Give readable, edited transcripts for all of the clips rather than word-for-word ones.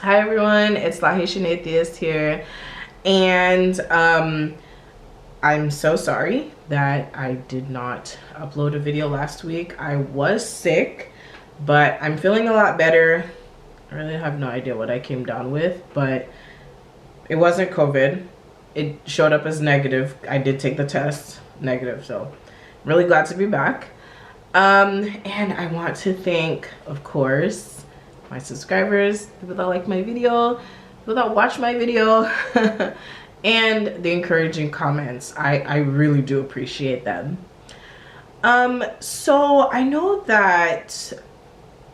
Hi everyone, it's La Haitian Atheist here, and I'm so sorry that I did not upload a video last week. I was sick, but I'm feeling a lot better. I really have no idea what I came down with, but it wasn't COVID. It showed up as negative. I did take the test, negative, so I'm really glad to be back. And I want to thank, of course, my subscribers, people that like my video, people that watch my video, and the encouraging comments. I really do appreciate them. So I know that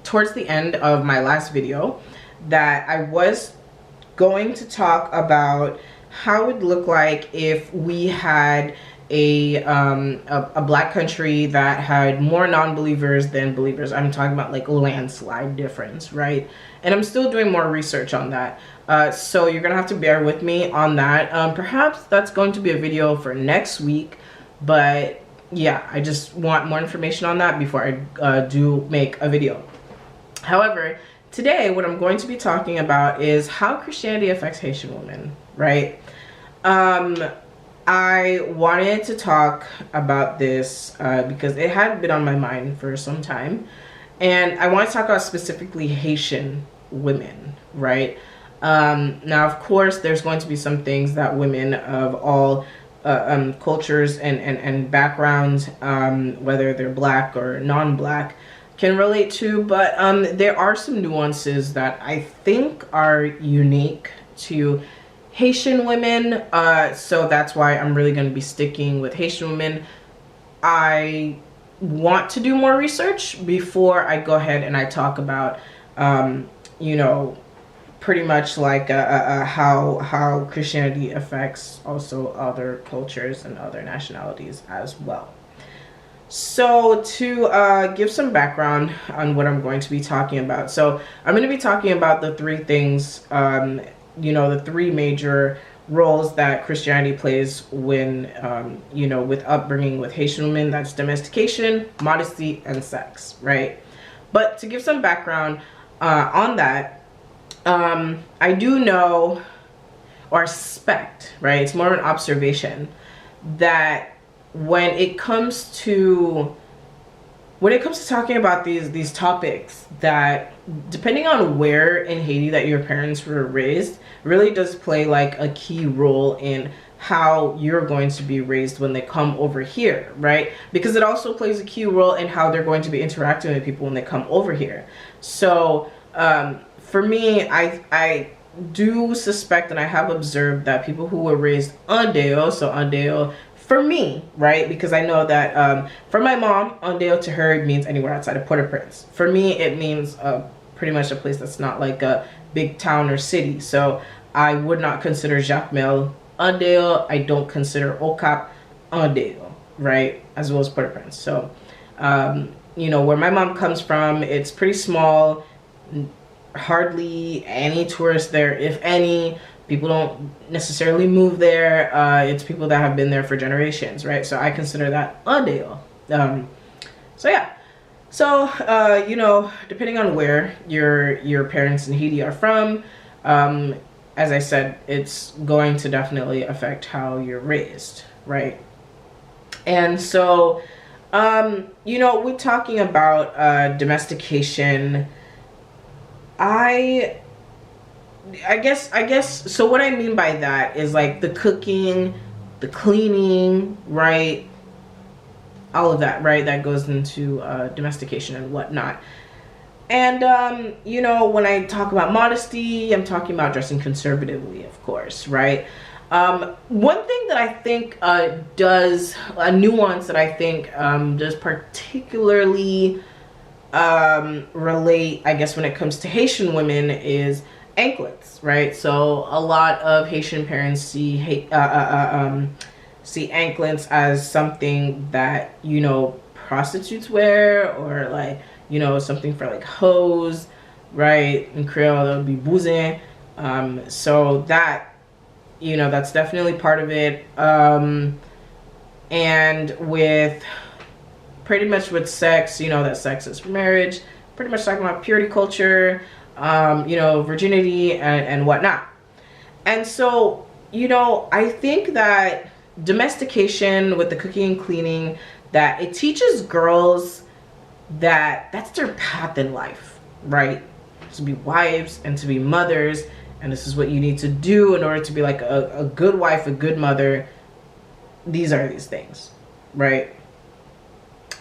towards the end of my last video that I was going to talk about how it would look like if we had a black country that had more non-believers than believers. I'm talking about like landslide difference, right? And I'm still doing more research on that, so you're gonna have to bear with me on that. Perhaps that's going to be a video for next week, but yeah, I just want more information on that before I do make a video. However, today what I'm going to be talking about is how Christianity affects Haitian women, right? I wanted to talk about this because it had been on my mind for some time, and I want to talk about specifically Haitian women, right? Now, of course, there's going to be some things that women of all cultures and backgrounds, whether they're black or non-black, can relate to, but there are some nuances that I think are unique to Haitian women, so that's why I'm really going to be sticking with Haitian women. I want to do more research before I go ahead and I talk about, you know, pretty much like how Christianity affects also other cultures and other nationalities as well. So to give some background on what I'm going to be talking about, so I'm going to be talking about the three things, you know, the three major roles that Christianity plays when, you know, with upbringing with Haitian women. That's domestication, modesty, and sex, right? But to give some background on that, I do know, or suspect, right, it's more of an observation, that when it comes to talking about these topics, that depending on where in Haiti that your parents were raised really does play like a key role in how you're going to be raised when they come over here, right? Because it also plays a key role in how they're going to be interacting with people when they come over here. So for me, I do suspect, and I have observed, that people who were raised en dehors, so en dehors for me, right? Because I know that for my mom, en dehors to her it means anywhere outside of Port-au-Prince. For me, it means pretty much a place that's not like a big town or city. So I would not consider Jacmel en dehors. I don't consider Okap en dehors, right? As well as Port-au-Prince. So, you know, where my mom comes from, it's pretty small. Hardly any tourists there, if any. People don't necessarily move there. It's people that have been there for generations, right? So I consider that en dehors. So yeah. So, you know, depending on where your parents in Haiti are from, as I said, it's going to definitely affect how you're raised, right? And so, you know, we're talking about domestication. I guess, so what I mean by that is like the cooking, the cleaning, right? All of that, right? That goes into domestication and whatnot. And, you know, when I talk about modesty, I'm talking about dressing conservatively, of course, right? One thing that I think does, a nuance that I think does particularly relate, I guess, when it comes to Haitian women is anklets, right? So a lot of Haitian parents see anklets as something that, you know, prostitutes wear, or like, you know, something for like hoes, right? In Creole that would be bouzin. So that, you know, that's definitely part of it. And with pretty much with sex, you know, that sex is for marriage, pretty much talking about purity culture. virginity and whatnot. And so, I think that domestication with the cooking and cleaning, that it teaches girls that that's their path in life, right? To be wives and to be mothers, and this is what you need to do in order to be like a good wife, a good mother. These are these things, right?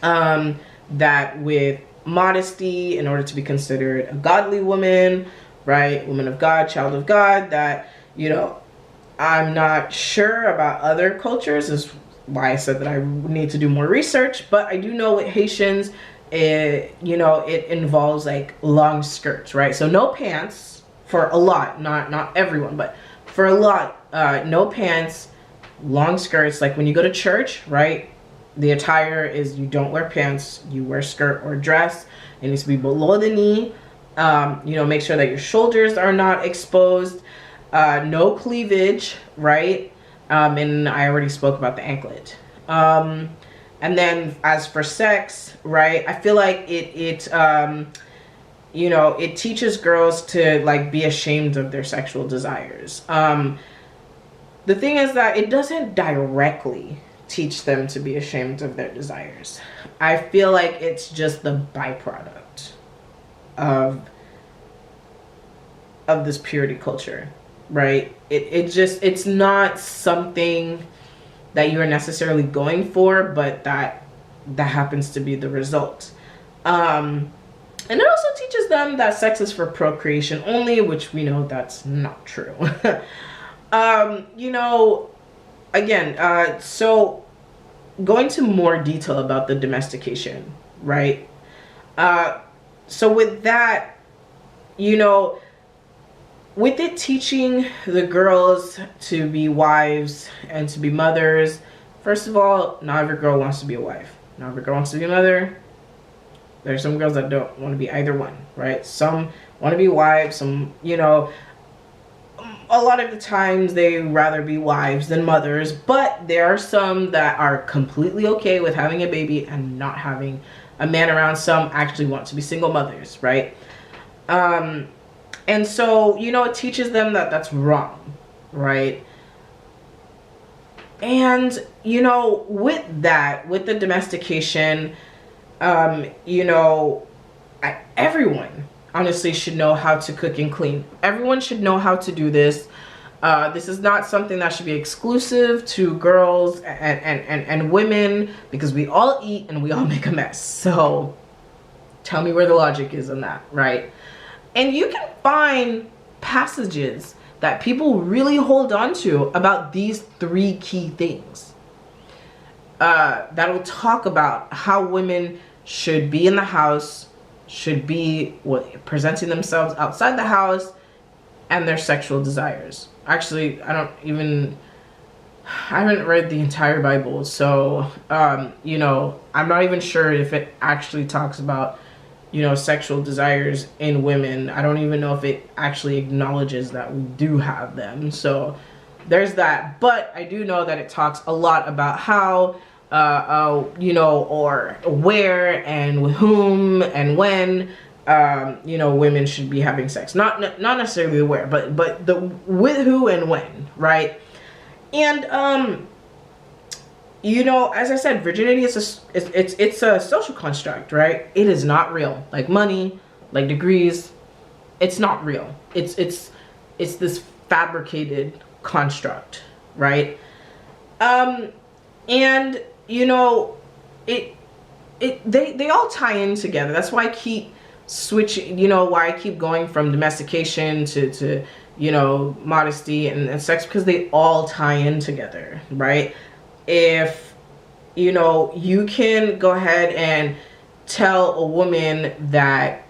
That with modesty, in order to be considered a godly woman, right? Woman of God, child of God, that, I'm not sure about other cultures, is why I said that I need to do more research, but I do know with Haitians, it involves like long skirts, right? So no pants for a lot, not everyone, but for a lot, no pants, long skirts. Like when you go to church, right? The attire is, you don't wear pants, you wear skirt or dress. It needs to be below the knee. Make sure that your shoulders are not exposed. No cleavage, right? And I already spoke about the anklet. And then as for sex, right? I feel like it teaches girls to like be ashamed of their sexual desires. The thing is that it doesn't directly teach them to be ashamed of their desires. I feel like it's just the byproduct of this purity culture, right? It's not something that you're necessarily going for, but that happens to be the result. And it also teaches them that sex is for procreation only, which we know that's not true. So going to more detail about the domestication, right? So with that, with it teaching the girls to be wives and to be mothers, first of all, not every girl wants to be a wife. Not every girl wants to be a mother. There's some girls that don't want to be either one, right? Some want to be wives, some, a lot of the times they rather be wives than mothers, but there are some that are completely okay with having a baby and not having a man around. Some actually want to be single mothers, right? And so, it teaches them that that's wrong, right? And, with that, with the domestication, everyone honestly should know how to cook and clean. Everyone should know how to do this. This is not something that should be exclusive to girls and women, because we all eat and we all make a mess. So tell me where the logic is in that, right? And you can find passages that people really hold on to about these three key things. That'll talk about how women should be in the house, should be presenting themselves outside the house, and their sexual desires. Actually, I haven't read the entire Bible, so I'm not even sure if it actually talks about sexual desires in women. I don't even know if it actually acknowledges that we do have them. So there's that. But I do know that it talks a lot about how, or where and with whom and when, women should be having sex. Not necessarily the where, but the with who and when, right? And, as I said, virginity is it's a social construct, right? It is not real. Like money, like degrees, it's not real. It's this fabricated construct, right? And they all tie in together. That's why I keep switching. Why I keep going from domestication to modesty and sex, because they all tie in together, right? If you can go ahead and tell a woman that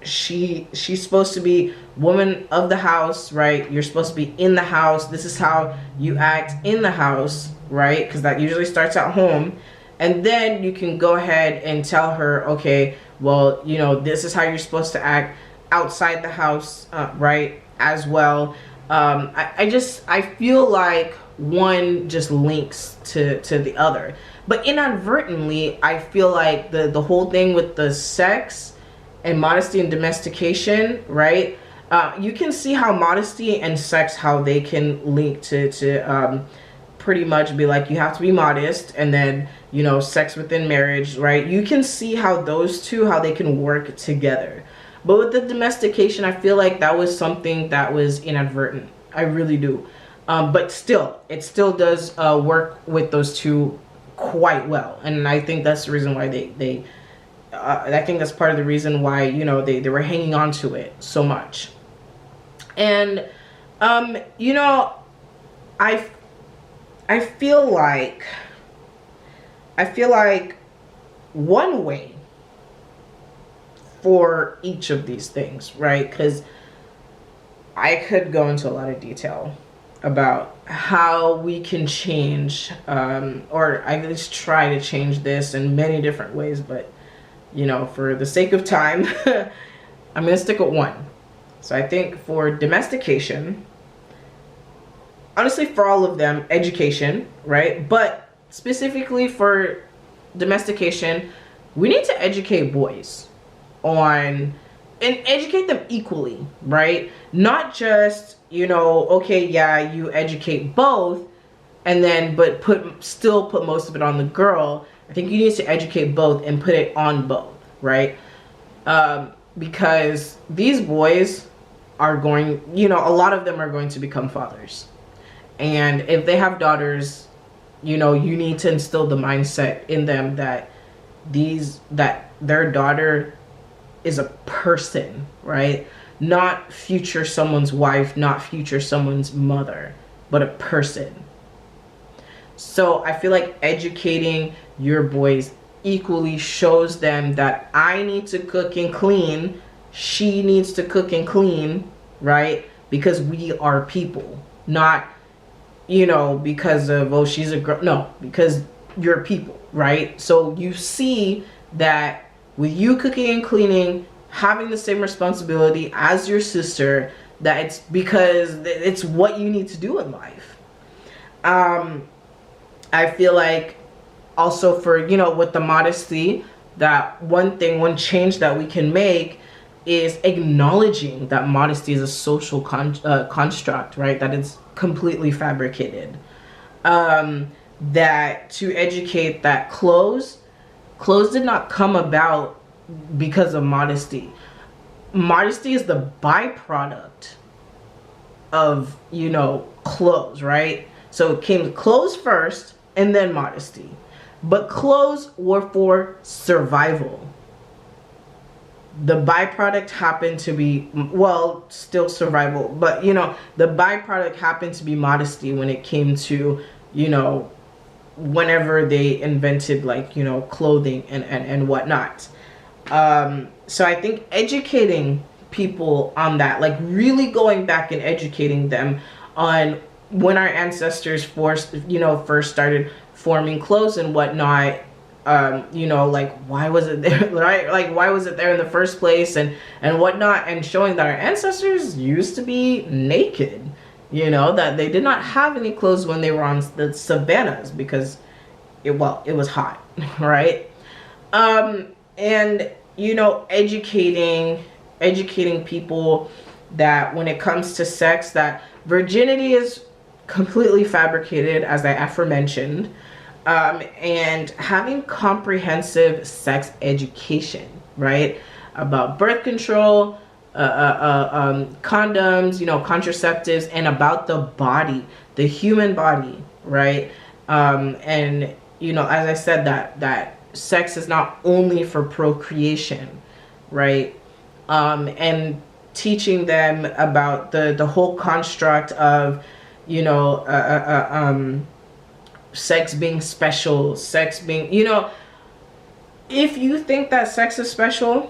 she's supposed to be woman of the house, right? You're supposed to be in the house. This is how you act in the house, right? Because that usually starts at home. And then you can go ahead and tell her, okay, well, this is how you're supposed to act outside the house, right? As well. I feel like one just links to the other, but inadvertently I feel like the whole thing with the sex and Modesty and Domestication, right? You can see how modesty and sex, how they can link to pretty much be like, you have to be modest, and then, you know, sex within marriage, right? You can see how those two, how they can work together. But with the domestication, I feel like that was something that was inadvertent. I really do. But still, it still does work with those two quite well. And I think that's the reason why I think that's part of the reason why, you know, they were hanging on to it so much. And, you know, I feel like one way for each of these things, right? Because I could go into a lot of detail about how we can change, or at least try to change this in many different ways, but, you know, for the sake of time, I'm going to stick with one. So I think for domestication, honestly, for all of them, education, right? But specifically for domestication, we need to educate boys on, and educate them equally, right? Not just, you know, okay, yeah, you educate both, and then but still put most of it on the girl. I think you need to educate both and put it on both, right? Because these boys are going, you know, a lot of them are going to become fathers. And if they have daughters, you know, you need to instill the mindset in them that their daughter is a person, right? Not future someone's wife, not future someone's mother, but a person. So I feel like educating your boys equally shows them that I need to cook and clean, she needs to cook and clean, right? Because we are people, not, you know, because of, oh, she's a girl. No, because you're people, right? So you see that with you cooking and cleaning, having the same responsibility as your sister, that it's because it's what you need to do in life. I feel like also for, you know, with the modesty, that one change that we can make is acknowledging that modesty is a social construct, right? That it's completely fabricated. That to educate that clothes did not come about because of modesty. Modesty is the byproduct of, you know, clothes, right? So it came clothes first and then modesty. But clothes were for survival. The byproduct happened to be, well, still survival, but, you know, the byproduct happened to be modesty when it came to, you know, whenever they invented, like, you know, clothing and whatnot. So I think educating people on that, like really going back and educating them on when our ancestors first started forming clothes and whatnot, you know, like, why was it there, right? Like, why was it there in the first place and whatnot, and showing that our ancestors used to be naked, you know, that they did not have any clothes when they were on the savannas because it was hot, right? And, you know, educating people that when it comes to sex, that virginity is completely fabricated, as I aforementioned, and having comprehensive sex education, right? About birth control, condoms, you know, contraceptives, and about the body, the human body, right? And, you know, as I said, that sex is not only for procreation, right? And teaching them about the whole construct of, you know, sex being special, sex being, you know, if you think that sex is special,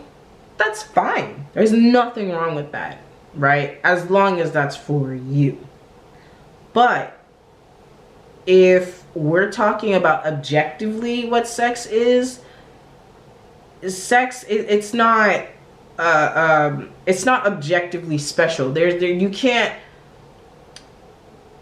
that's fine. There's nothing wrong with that, right? As long as that's for you. But if we're talking about objectively what sex is, it's not objectively special.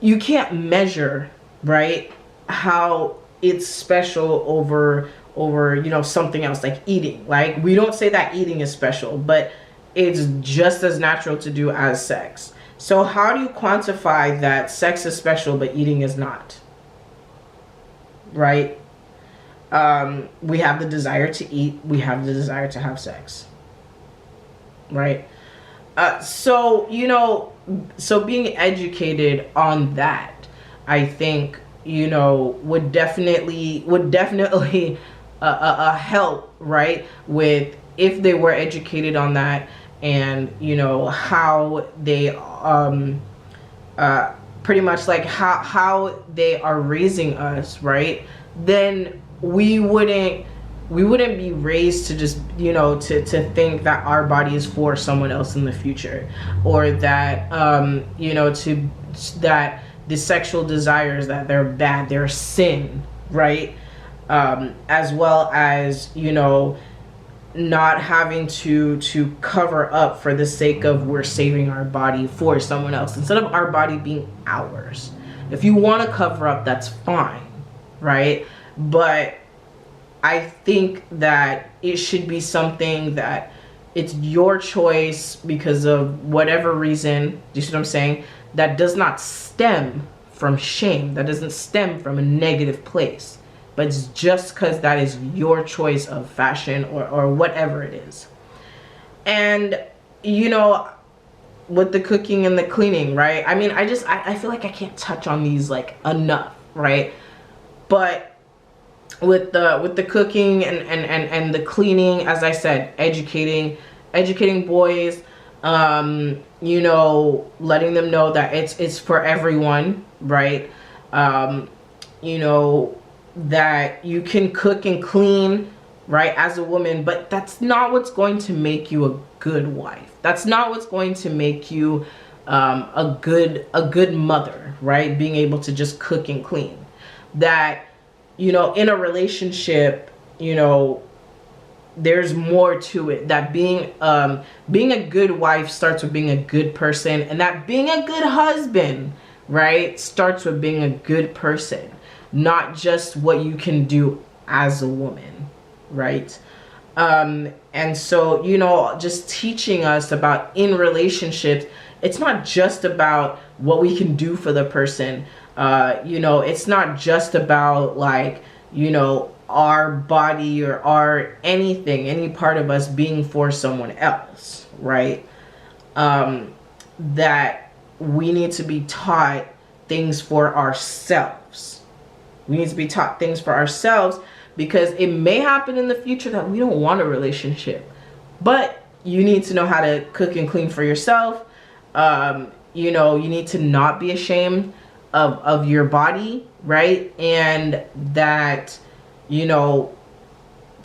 You can't measure, right, how it's special over over, you know, something else like eating. Like, we don't say that eating is special, but it's just as natural to do as sex. So how do you quantify that sex is special but eating is not? Right? We have the desire to eat, we have the desire to have sex. Right? So, you know, so being educated on that, I think, you know, would definitely help, right? With if they were educated on that, and, you know, how they pretty much like how they are raising us, right? Then we wouldn't be raised to just, you know, to think that our body is for someone else in the future, or that you know, that the sexual desires, that they're bad, they're sin, right? As well as, you know, not having to cover up for the sake of we're saving our body for someone else instead of our body being ours. If you want to cover up, that's fine, right? But I think that it should be something that it's your choice because of whatever reason. Do you see what I'm saying? That does not stem from shame. That doesn't stem from a negative place. But it's just because that is your choice of fashion or whatever it is. And, you know, with the cooking and the cleaning, right? I mean, I feel like I can't touch on these like enough, right? But with the cooking and the cleaning, as I said, educating boys, you know, letting them know that it's for everyone, right? You know, that you can cook and clean, right, as a woman, but that's not what's going to make you a good wife. That's not what's going to make you a good mother, right? Being able to just cook and clean. That, you know, in a relationship, you know, there's more to it. That being a good wife starts with being a good person, and that being a good husband, right, starts with being a good person, not just what you can do as a woman, right? And so, you know, just teaching us about in relationships, it's not just about what we can do for the person. You know, it's not just about like, you know, our body or our anything, any part of us being for someone else, right? That we need to be taught things for ourselves. We need to be taught things for ourselves, because it may happen in the future that we don't want a relationship, but you need to know how to cook and clean for yourself. You know, you need to not be ashamed of your body, right? And that, you know,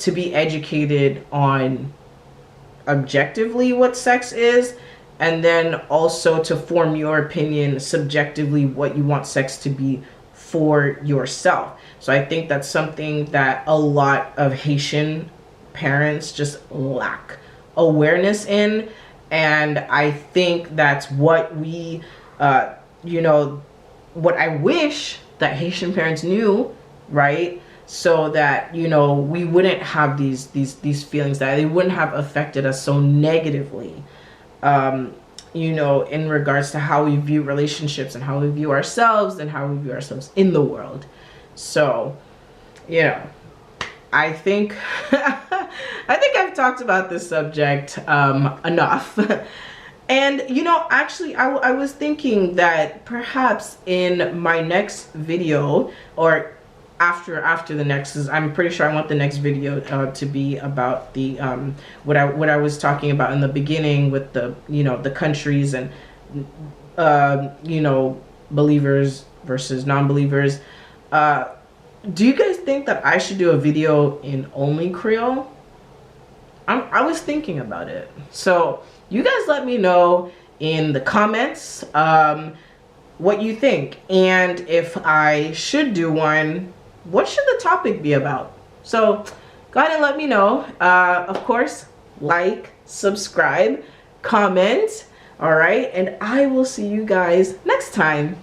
to be educated on objectively what sex is, and then also to form your opinion subjectively what you want sex to be for yourself. So I think that's something that a lot of Haitian parents just lack awareness in, and I think that's what we you know, what I wish that Haitian parents knew, right? So that, you know, we wouldn't have these feelings, that they wouldn't have affected us so negatively, you know, in regards to how we view relationships and how we view ourselves and how we view ourselves in the world. So, yeah, I think I think I've talked about this subject enough. And, you know, actually, I was thinking that perhaps in my next video, or after the next, because I'm pretty sure I want the next video to be about the what I was talking about in the beginning with the, you know, the countries and you know, believers versus non-believers. Do you guys think that I should do a video in only Creole? I was thinking about it. So you guys let me know in the comments what you think, and if I should do one, what should the topic be about? So go ahead and let me know. Of course, like, subscribe, comment, all right? And I will see you guys next time.